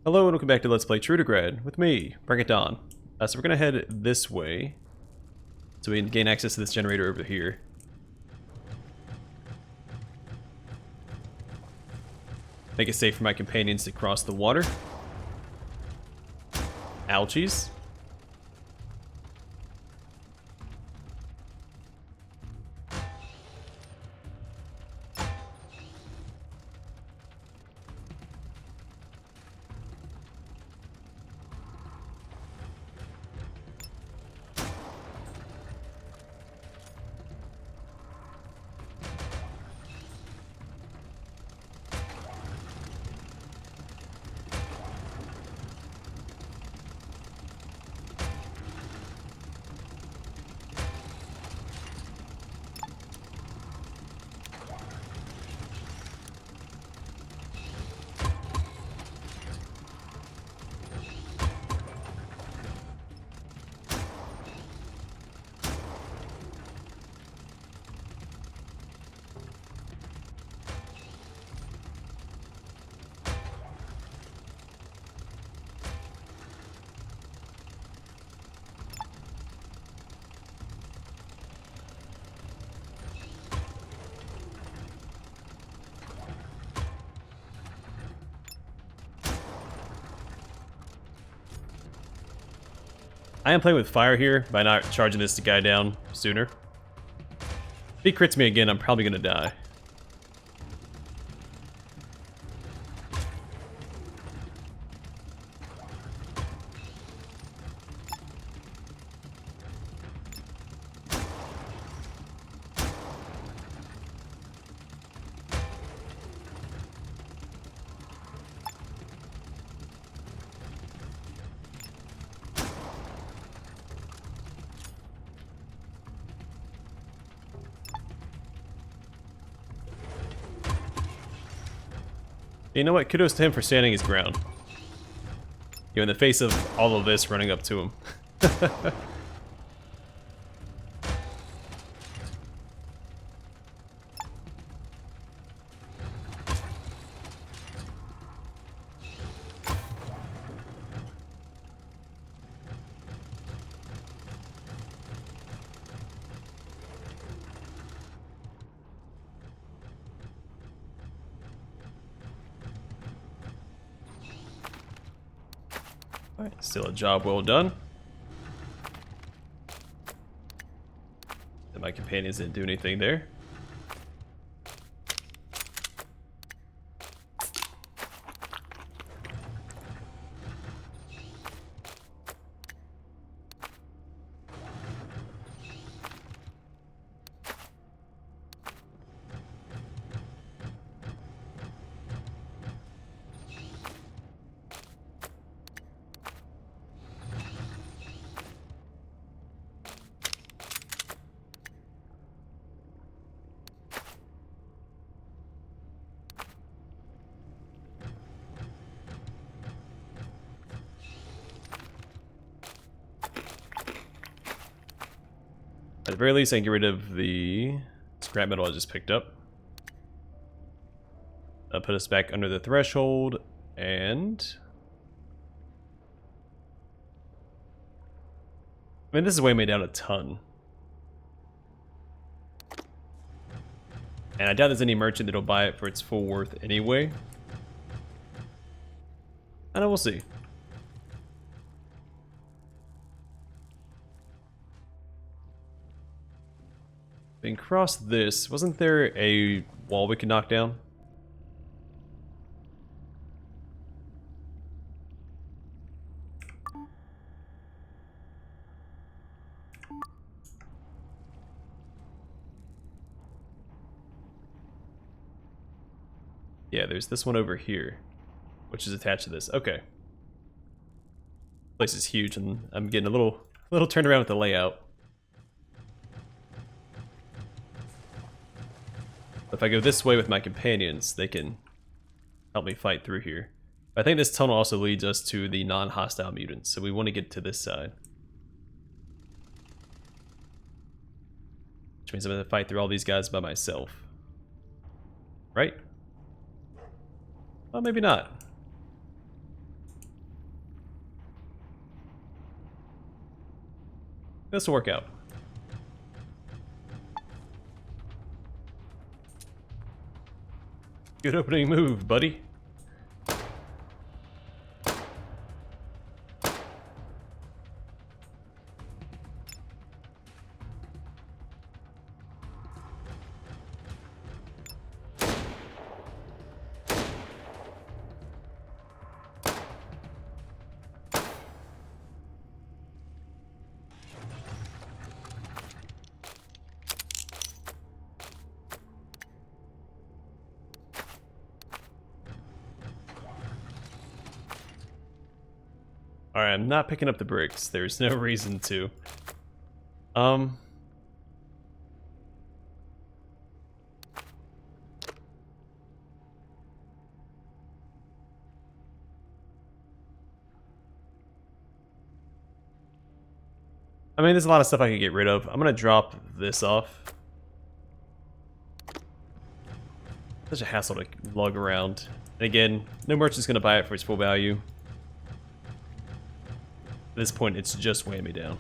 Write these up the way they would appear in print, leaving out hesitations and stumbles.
Hello and welcome back to Let's Play Trudograd with me, BringItDon. So we're gonna head this way, so we can gain access to this generator over here. Make it safe for my companions to cross the water. Ouchies. I am playing with fire here by not charging this guy down sooner. If he crits me again, I'm probably gonna die. You know what? Kudos to him for standing his ground. You know, in the face of all of this running up to him. Alright, still a job well done. And my companions didn't do anything there. At the very least, I can get rid of the scrap metal I just picked up. That'll put us back under the threshold, and... I mean, this is weighing me down a ton. And I doubt there's any merchant that'll buy it for its full worth anyway. I know, we'll see. Then cross this. Wasn't there a wall we could knock down? Yeah, there's this one over here, which is attached to this. Okay. Place is huge, and I'm getting a little turned around with the layout. If I go this way with my companions, they can help me fight through here. I think this tunnel also leads us to the non-hostile mutants, so we want to get to this side. Which means I'm going to fight through all these guys by myself. Right? Well, maybe not. This will work out. Good opening move, buddy. Alright, I'm not picking up the bricks. There's no reason to. I mean, there's a lot of stuff I could get rid of. I'm gonna drop this off. Such a hassle to lug around. And again, no merchant's gonna buy it for its full value. At this point, it's just weighing me down.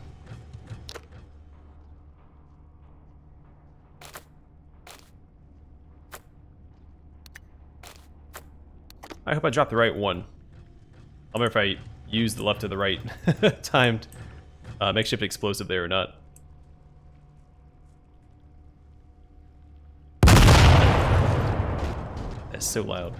I hope I dropped the right one. I don't know if I used the left or the right timed makeshift explosive there or not. That's so loud.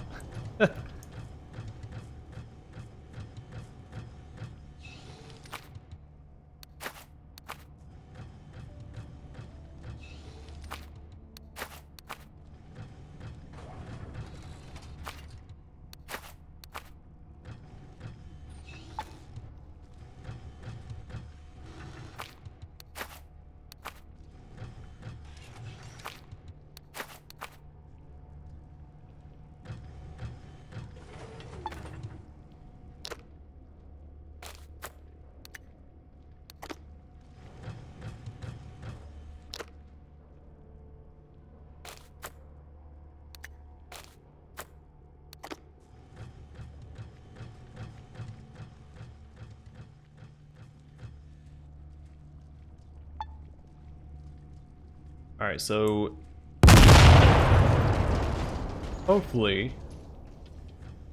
Alright, so hopefully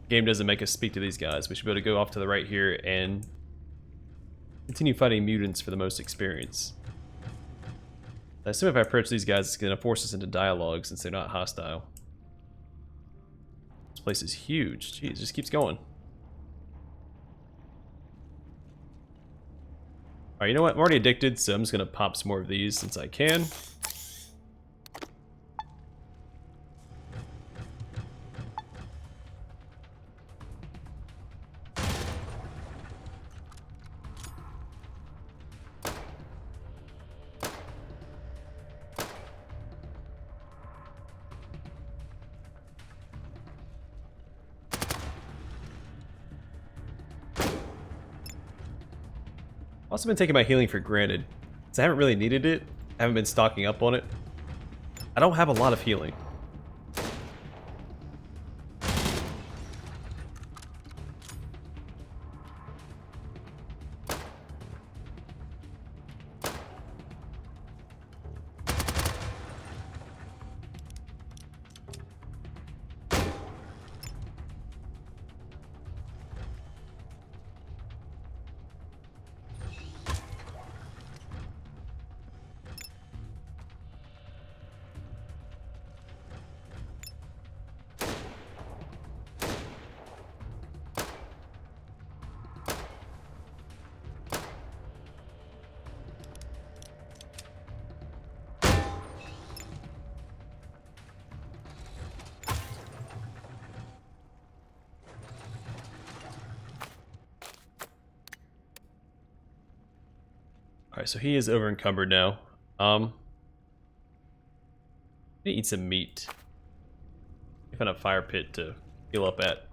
the game doesn't make us speak to these guys. We should be able to go off to the right here and continue fighting mutants for the most experience. I assume if I approach these guys, it's going to force us into dialogue since they're not hostile. This place is huge. Jeez, it just keeps going. Alright, you know what? I'm already addicted, so I'm just going to pop some more of these since I can. Also been taking my healing for granted, since I haven't really needed it. I haven't been stocking up on it. I don't have a lot of healing. Alright, so he is over encumbered now. I need to eat some meat. I found a fire pit to heal up at.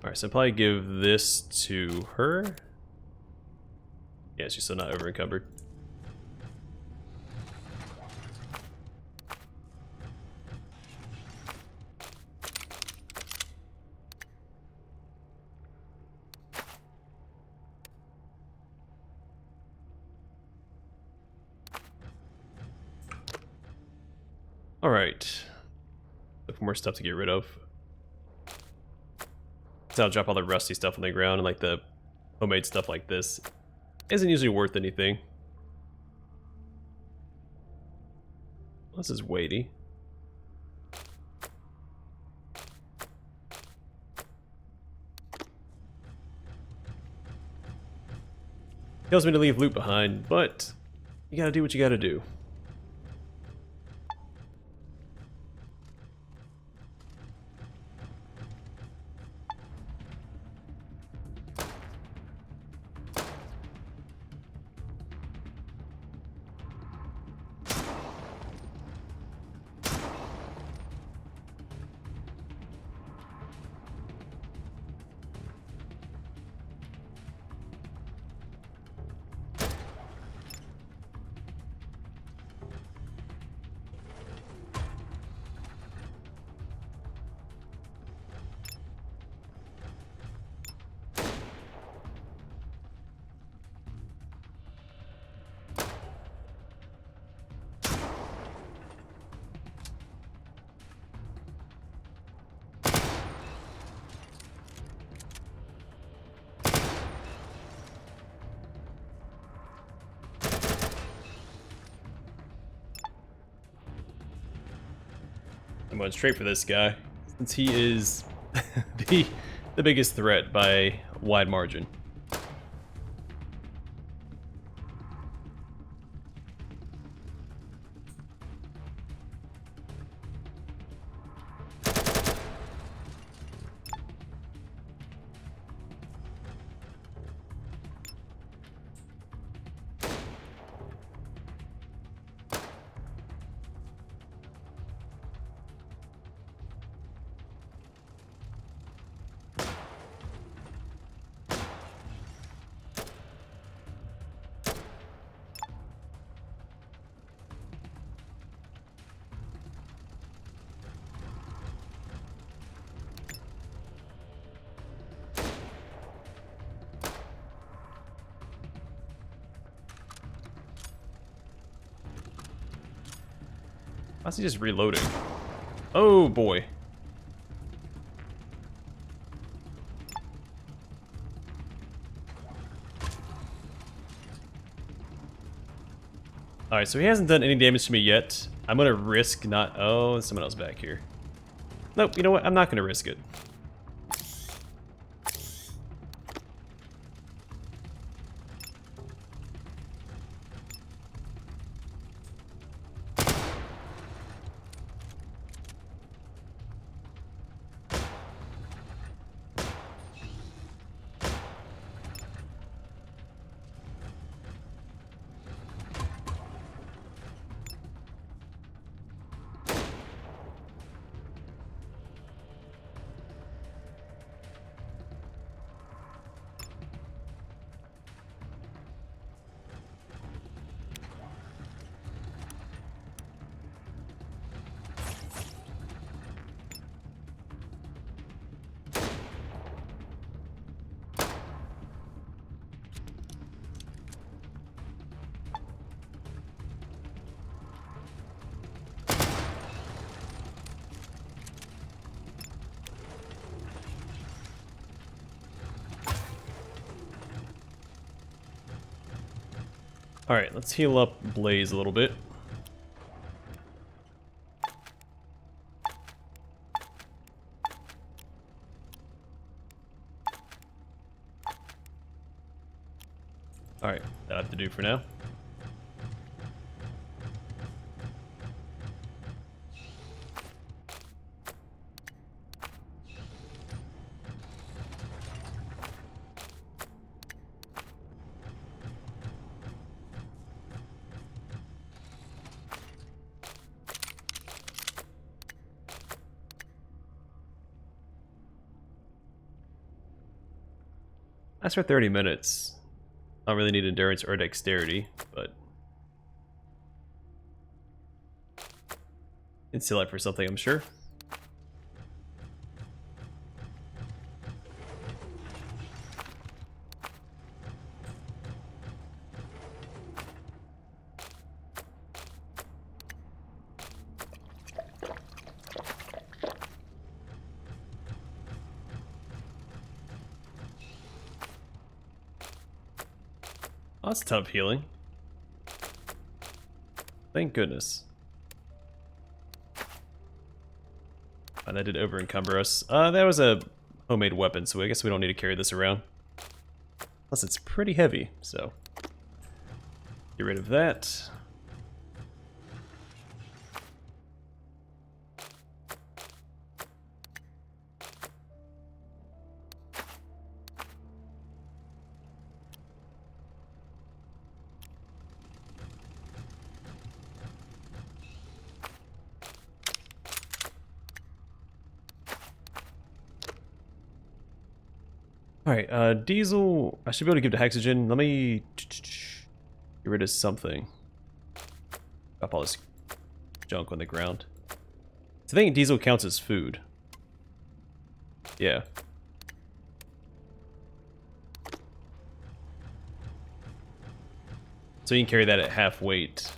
Alright, so I'll probably give this to her. Yeah, she's still not over encumbered. Alright. Look for more stuff to get rid of. So I'll drop all the rusty stuff on the ground, and like the homemade stuff like this isn't usually worth anything. This is weighty. Tells me to leave loot behind, but you gotta do what you gotta do. I'm going straight for this guy, since he is the biggest threat by a wide margin. How's he just reloading? Oh boy. Alright, so he hasn't done any damage to me yet. I'm gonna risk not... Oh, there's someone else back here. Nope, you know what? I'm not gonna risk it. Alright, let's heal up Blaze a little bit. Alright, that'll have to do for now. That's for 30 minutes. I don't really need endurance or dexterity, but it's still up for something, I'm sure. Oh, that's tough healing. Thank goodness. Oh, that did over encumber us. That was a homemade weapon, so I guess we don't need to carry this around. Plus it's pretty heavy, so get rid of that. Alright, diesel, I should be able to give to Hexogen. Let me get rid of something. Drop all this junk on the ground. So I think diesel counts as food. Yeah. So you can carry that at half weight.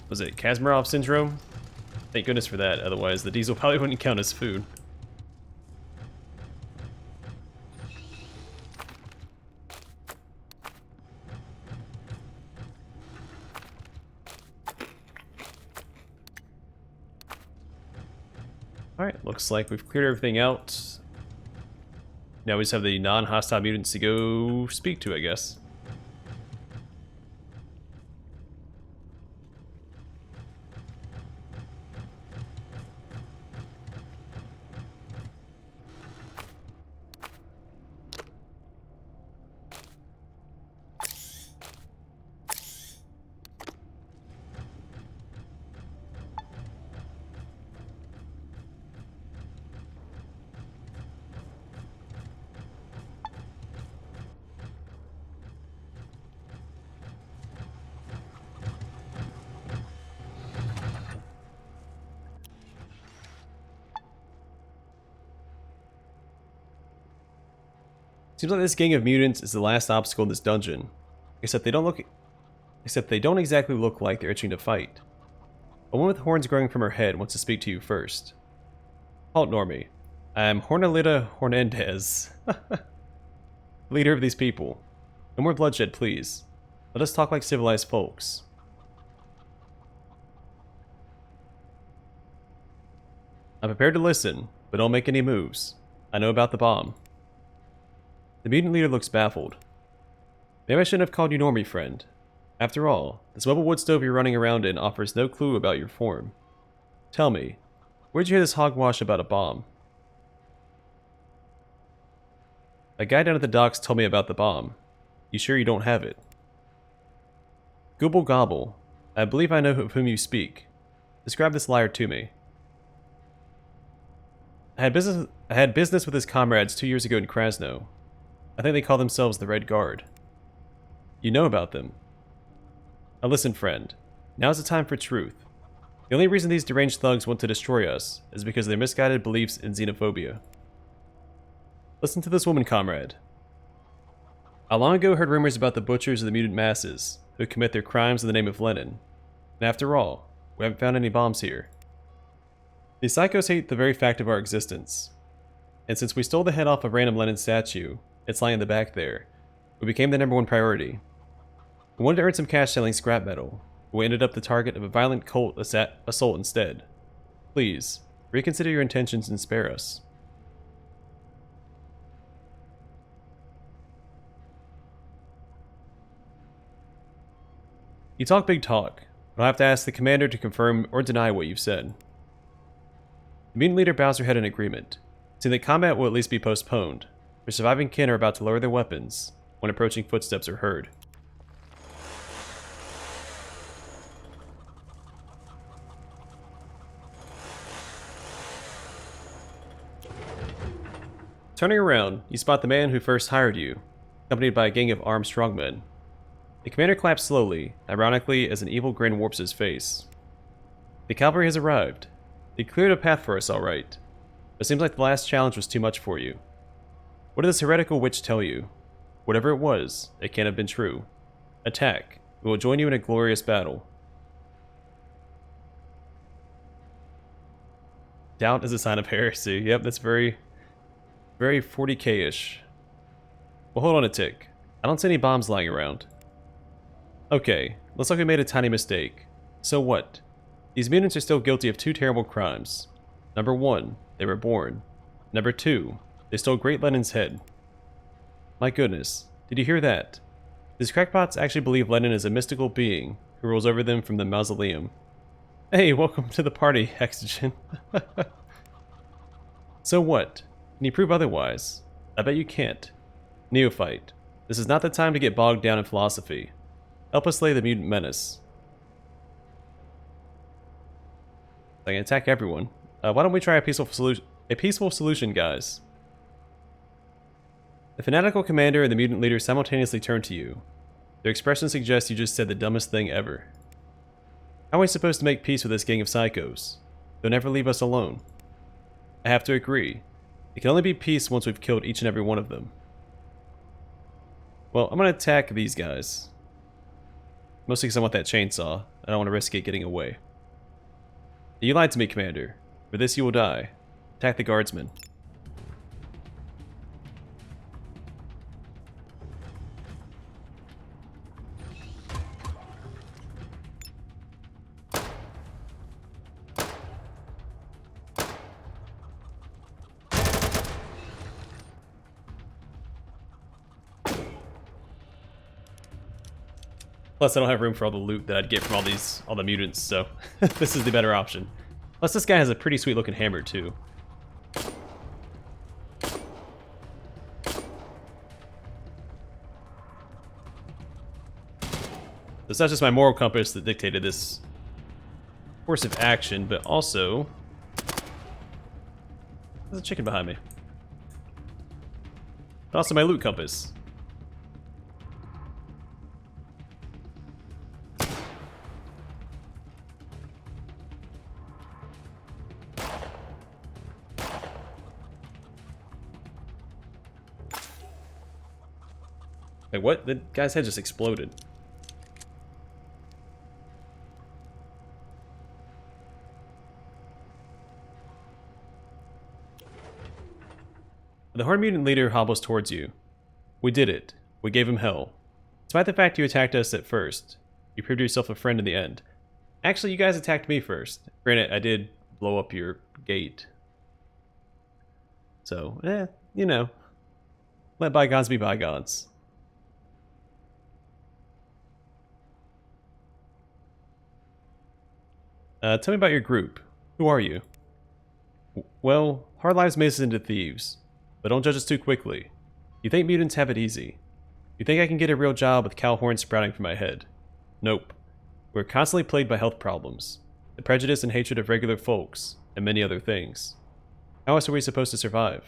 Was it Kazmarov syndrome? Thank goodness for that, otherwise the diesel probably wouldn't count as food. Alright, looks like we've cleared everything out. Now we just have the non-hostile mutants to go speak to, I guess. Seems like this gang of mutants is the last obstacle in this dungeon. Except they don't exactly look like they're itching to fight. A woman with horns growing from her head wants to speak to you first. Halt, Normie. I'm Hornalita Hornandez. Leader of these people. No more bloodshed, please. Let us talk like civilized folks. I'm prepared to listen, but don't make any moves. I know about the bomb. The mutant leader looks baffled. Maybe I shouldn't have called you Normie, friend. After all, this mobile wood stove you're running around in offers no clue about your form. Tell me, where'd you hear this hogwash about a bomb? A guy down at the docks told me about the bomb. You sure you don't have it? Gooble gobble. I believe I know of whom you speak. Describe this liar to me. I had business with his comrades 2 years ago in Krasno. I think they call themselves the Red Guard. You know about them. Now listen, friend. Now's the time for truth. The only reason these deranged thugs want to destroy us is because of their misguided beliefs in xenophobia. Listen to this woman, comrade. I long ago heard rumors about the butchers of the mutant masses, who commit their crimes in the name of Lenin. And after all, we haven't found any bombs here. These psychos hate the very fact of our existence. And since we stole the head off a random Lenin statue, it's lying in the back there, we became the #1 priority. We wanted to earn some cash selling scrap metal, but we ended up the target of a violent cult assault instead. Please, reconsider your intentions and spare us. You talk big talk, but I'll have to ask the commander to confirm or deny what you've said. The mutant leader bows her head in agreement, saying that combat will at least be postponed. Her surviving kin are about to lower their weapons when approaching footsteps are heard. Turning around, you spot the man who first hired you, accompanied by a gang of armed strongmen. The commander claps slowly, ironically as an evil grin warps his face. The cavalry has arrived. They cleared a path for us, all right. It seems like the last challenge was too much for you. What did this heretical witch tell you? Whatever it was, it can't have been true. Attack. We will join you in a glorious battle. Doubt is a sign of heresy. Yep, that's very 40k-ish. Well, hold on a tick. I don't see any bombs lying around. Okay, looks like we made a tiny mistake. So what? These mutants are still guilty of 2 terrible crimes. Number 1, they were born. Number 2, they stole Great Lenin's head. My goodness, did you hear that? These crackpots actually believe Lenin is a mystical being who rules over them from the mausoleum. Hey, welcome to the party, Hexagen. So what? Can you prove otherwise? I bet you can't. Neophyte, this is not the time to get bogged down in philosophy. Help us slay the mutant menace. I can attack everyone. Why don't we try a peaceful solution, guys? The fanatical commander and the mutant leader simultaneously turn to you. Their expression suggests you just said the dumbest thing ever. How are we supposed to make peace with this gang of psychos? They'll never leave us alone. I have to agree. It can only be peace once we've killed each and every one of them. Well, I'm gonna attack these guys. Mostly because I want that chainsaw. I don't want to risk it getting away. You lied to me, Commander. For this you will die. Attack the guardsmen. Plus, I don't have room for all the loot that I'd get from all the mutants, so this is the better option. Plus, this guy has a pretty sweet looking hammer, too. It's not just my moral compass that dictated this course of action, but also... There's a chicken behind me. But also my loot compass. Wait, what? The guy's head just exploded. The Horde Mutant leader hobbles towards you. We did it. We gave him hell. Despite the fact you attacked us at first, you proved yourself a friend in the end. Actually, you guys attacked me first. Granted, I did blow up your gate. So, you know. Let bygones be bygones. Tell me about your group. Who are you? Well, hard lives makes us into thieves. But don't judge us too quickly. You think mutants have it easy. You think I can get a real job with cow horns sprouting from my head. Nope. We're constantly plagued by health problems. The prejudice and hatred of regular folks, and many other things. How else are we supposed to survive?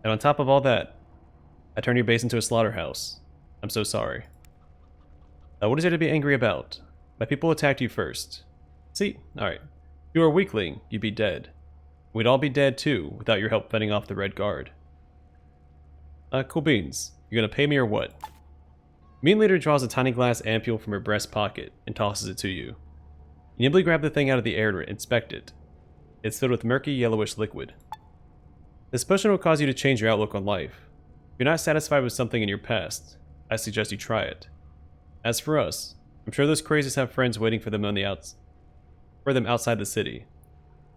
And on top of all that, I turned your base into a slaughterhouse. I'm so sorry. What is there to be angry about? My people attacked you first. See? Alright. If you were a weakling, you'd be dead. We'd all be dead too, without your help fending off the Red Guard. Cool beans. You gonna pay me or what? Mutant leader draws a tiny glass ampule from her breast pocket and tosses it to you. You nimbly grab the thing out of the air and inspect it. It's filled with murky yellowish liquid. This potion will cause you to change your outlook on life. If you're not satisfied with something in your past, I suggest you try it. As for us, I'm sure those crazies have friends waiting for them outside the city.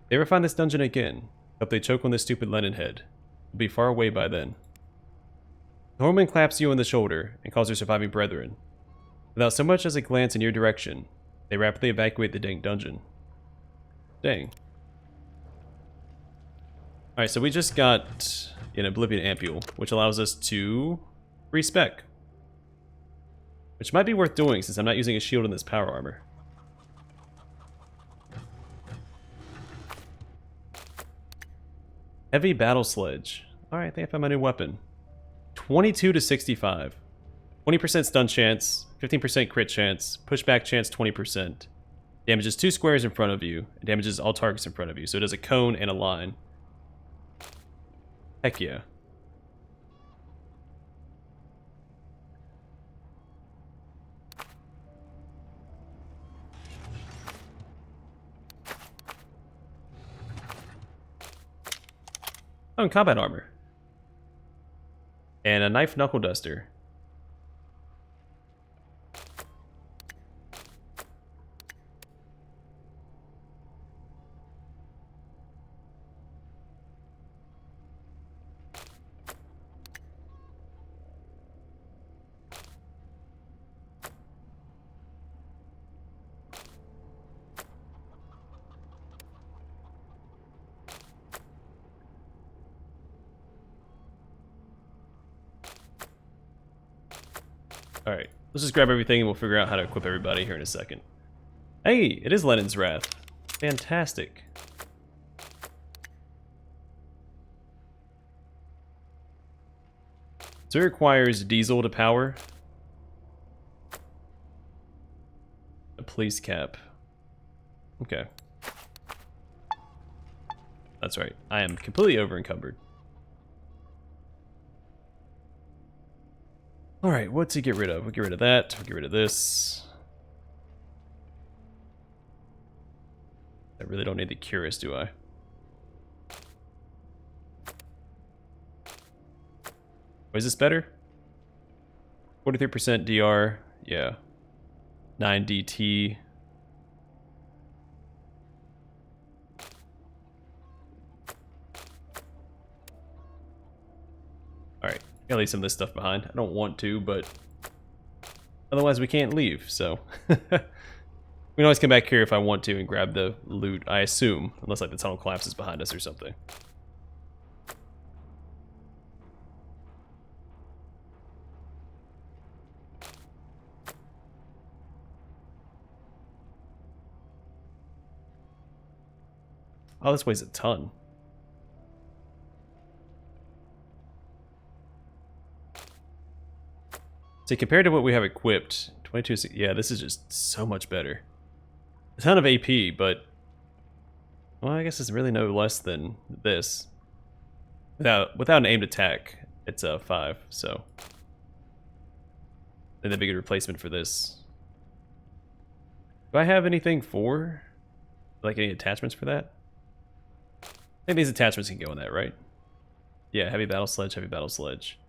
If they ever find this dungeon again, hope they choke on this stupid Lenin head. We'll be far away by then. The Horman claps you on the shoulder and calls her surviving brethren. Without so much as a glance in your direction, they rapidly evacuate the dank dungeon. Dang. Alright, so we just got an Oblivion Ampule, which allows us to respec. Which might be worth doing since I'm not using a shield in this power armor. Heavy battle sledge. Alright, I think I found my new weapon. 22 to 65. 20% stun chance, 15% crit chance, pushback chance 20%. Damages 2 squares in front of you, and damages all targets in front of you. So it does a cone and a line. Heck yeah. Oh, and combat armor. And a knife knuckle duster. Alright, let's just grab everything and we'll figure out how to equip everybody here in a second. Hey, it is Lenin's Wrath. Fantastic. So it requires diesel to power. A police cap. Okay. That's right. I am completely over encumbered. Alright, what to get rid of? We'll get rid of that. We'll get rid of this. I really don't need the Curious, do I? Oh, is this better? 43% DR. Yeah. 9 DT. Alright. Gotta leave some of this stuff behind. I don't want to, but otherwise we can't leave, so we can always come back here if I want to and grab the loot, I assume, unless like the tunnel collapses behind us or something. Oh, this weighs a ton. So compared to what we have equipped, 22, yeah, this is just so much better. A ton of AP, but, well, I guess it's really no less than this. Without an aimed attack, it's a 5, so. And that'd be a good replacement for this. Do I have anything for, like any attachments for that? I think these attachments can go in that, right? Yeah, heavy battle sledge, heavy battle sledge.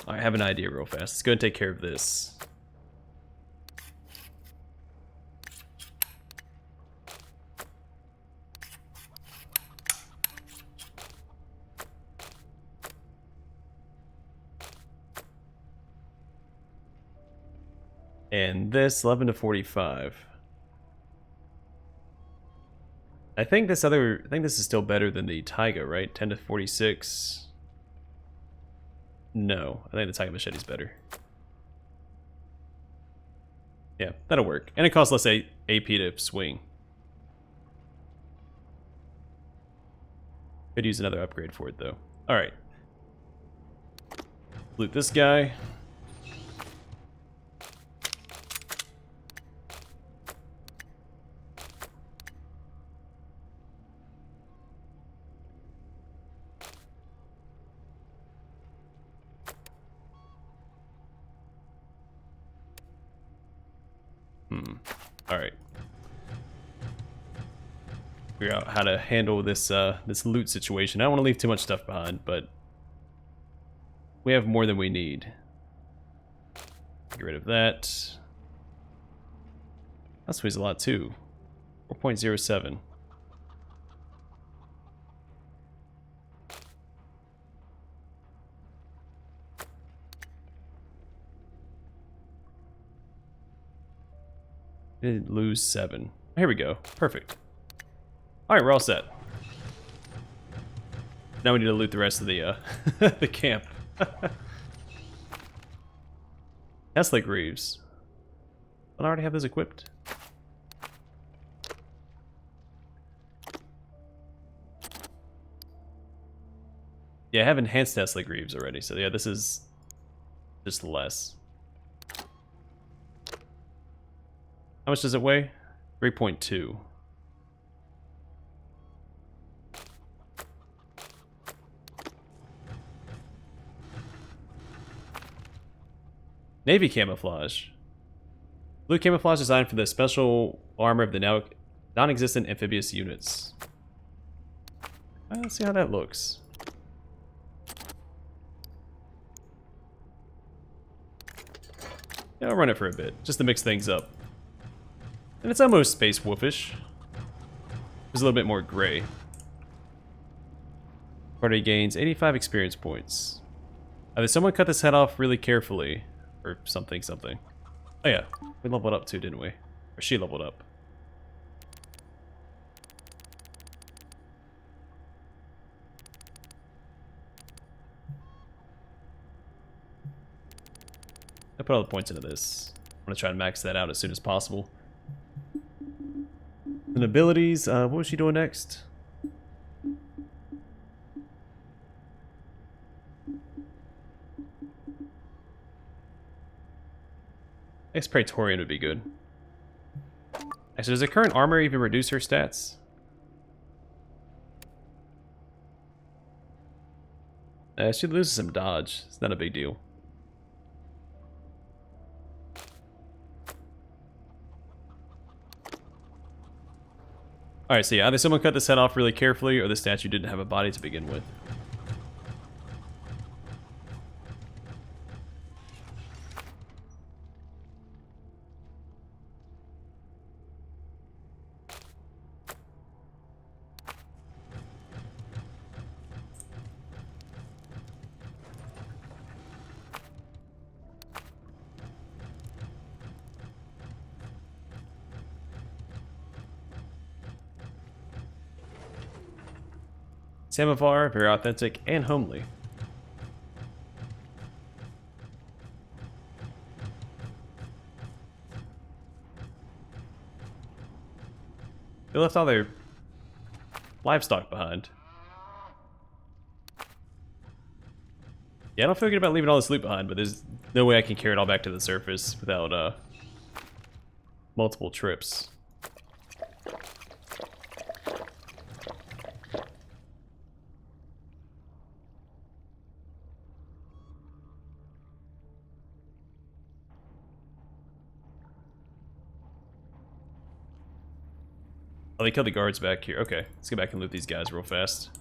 I have an idea real fast. Let's go and take care of this. And this, 11 to 45. I think this is still better than the Taiga, right? 10 to 46. No, I think the Taiga Machete's better. Yeah, that'll work. And it costs less AP to swing. Could use another upgrade for it, though. Alright. Loot this guy. Alright. Figure out how to handle this this loot situation. I don't want to leave too much stuff behind, but we have more than we need. Get rid of that. That weighs a lot too. 4.07. Did lose 7. Here we go. Perfect. Alright, we're all set. Now we need to loot the rest of the the camp. Tesla Greaves. I already have those equipped. Yeah, I have enhanced Tesla Greaves already, so yeah, this is just less. How much does it weigh? 3.2. Navy camouflage. Blue camouflage designed for the special armor of the now non-existent amphibious units. Let's see how that looks. Yeah, I'll run it for a bit, just to mix things up. And it's almost Space Wolfish. It's a little bit more gray. Party gains 85 experience points. Either someone cut this head off really carefully, or something. Oh yeah, we leveled up too, didn't we? Or she leveled up. I put all the points into this. I'm gonna try and max that out as soon as possible. And abilities, what was she doing next? I guess Praetorian would be good. Actually, does the current armor even reduce her stats? She loses some dodge. It's not a big deal. Alright, so yeah, either someone cut this head off really carefully, or the statue didn't have a body to begin with. Samovar, very authentic and homely. They left all their livestock behind. Yeah, I don't feel good about leaving all this loot behind, but there's no way I can carry it all back to the surface without multiple trips. Oh, they killed the guards back here. Okay, let's get back and loot these guys real fast.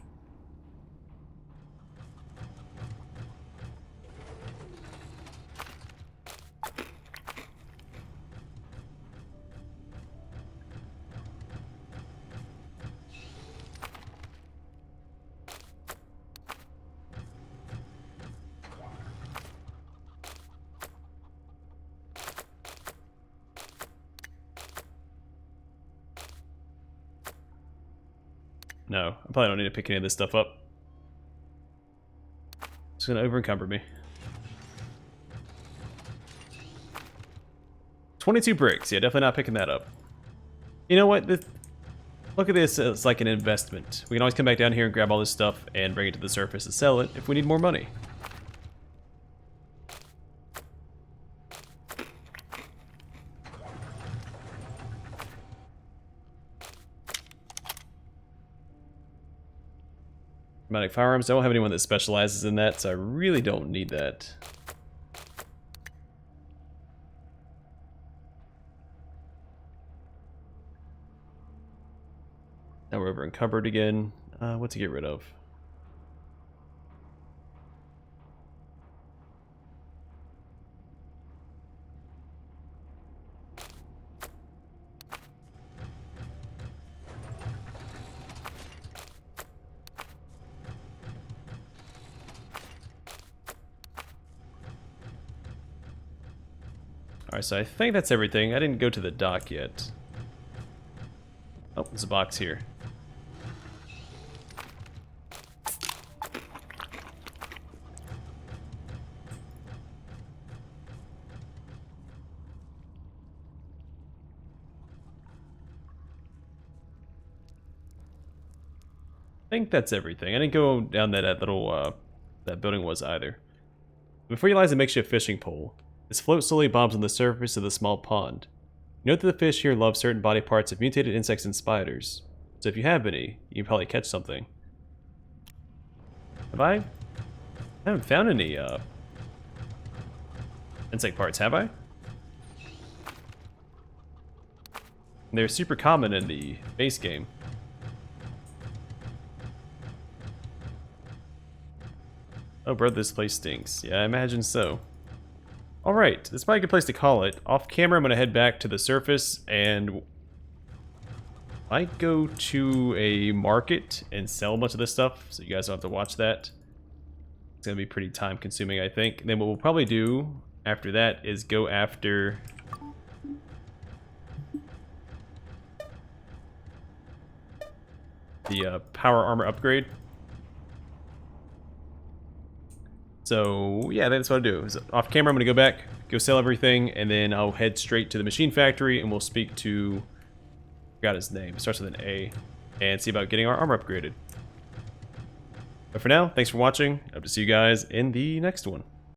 No, I probably don't need to pick any of this stuff up. It's gonna over-encumber me. 22 bricks. Yeah, definitely not picking that up. You know what? Look at this as like an investment. We can always come back down here and grab all this stuff and bring it to the surface and sell it if we need more money. Automatic firearms. I don't have anyone that specializes in that, so I really don't need that. Now we're over encumbered again. What to get rid of? Alright, so I think that's everything. I didn't go to the dock yet. Oh, there's a box here. I think that's everything. I didn't go down that little, that building was either. Before you lies a makeshift fishing pole. This float slowly bobs on the surface of the small pond. Note that the fish here love certain body parts of mutated insects and spiders. So if you have any, you can probably catch something. Have I? I haven't found any, insect parts, have I? They're super common in the base game. Oh, bro, this place stinks. Yeah, I imagine so. Alright, this is probably a good place to call it. Off camera, I'm going to head back to the surface and might go to a market and sell a bunch of this stuff, so you guys don't have to watch that. It's going to be pretty time consuming, I think. And then what we'll probably do after that is go after the power armor upgrade. So yeah, that's what I'll do. Is off camera, I'm gonna go back, go sell everything, and then I'll head straight to the machine factory and we'll speak to, I forgot his name, it starts with an A, and see about getting our armor upgraded. But for now, thanks for watching. Hope to see you guys in the next one.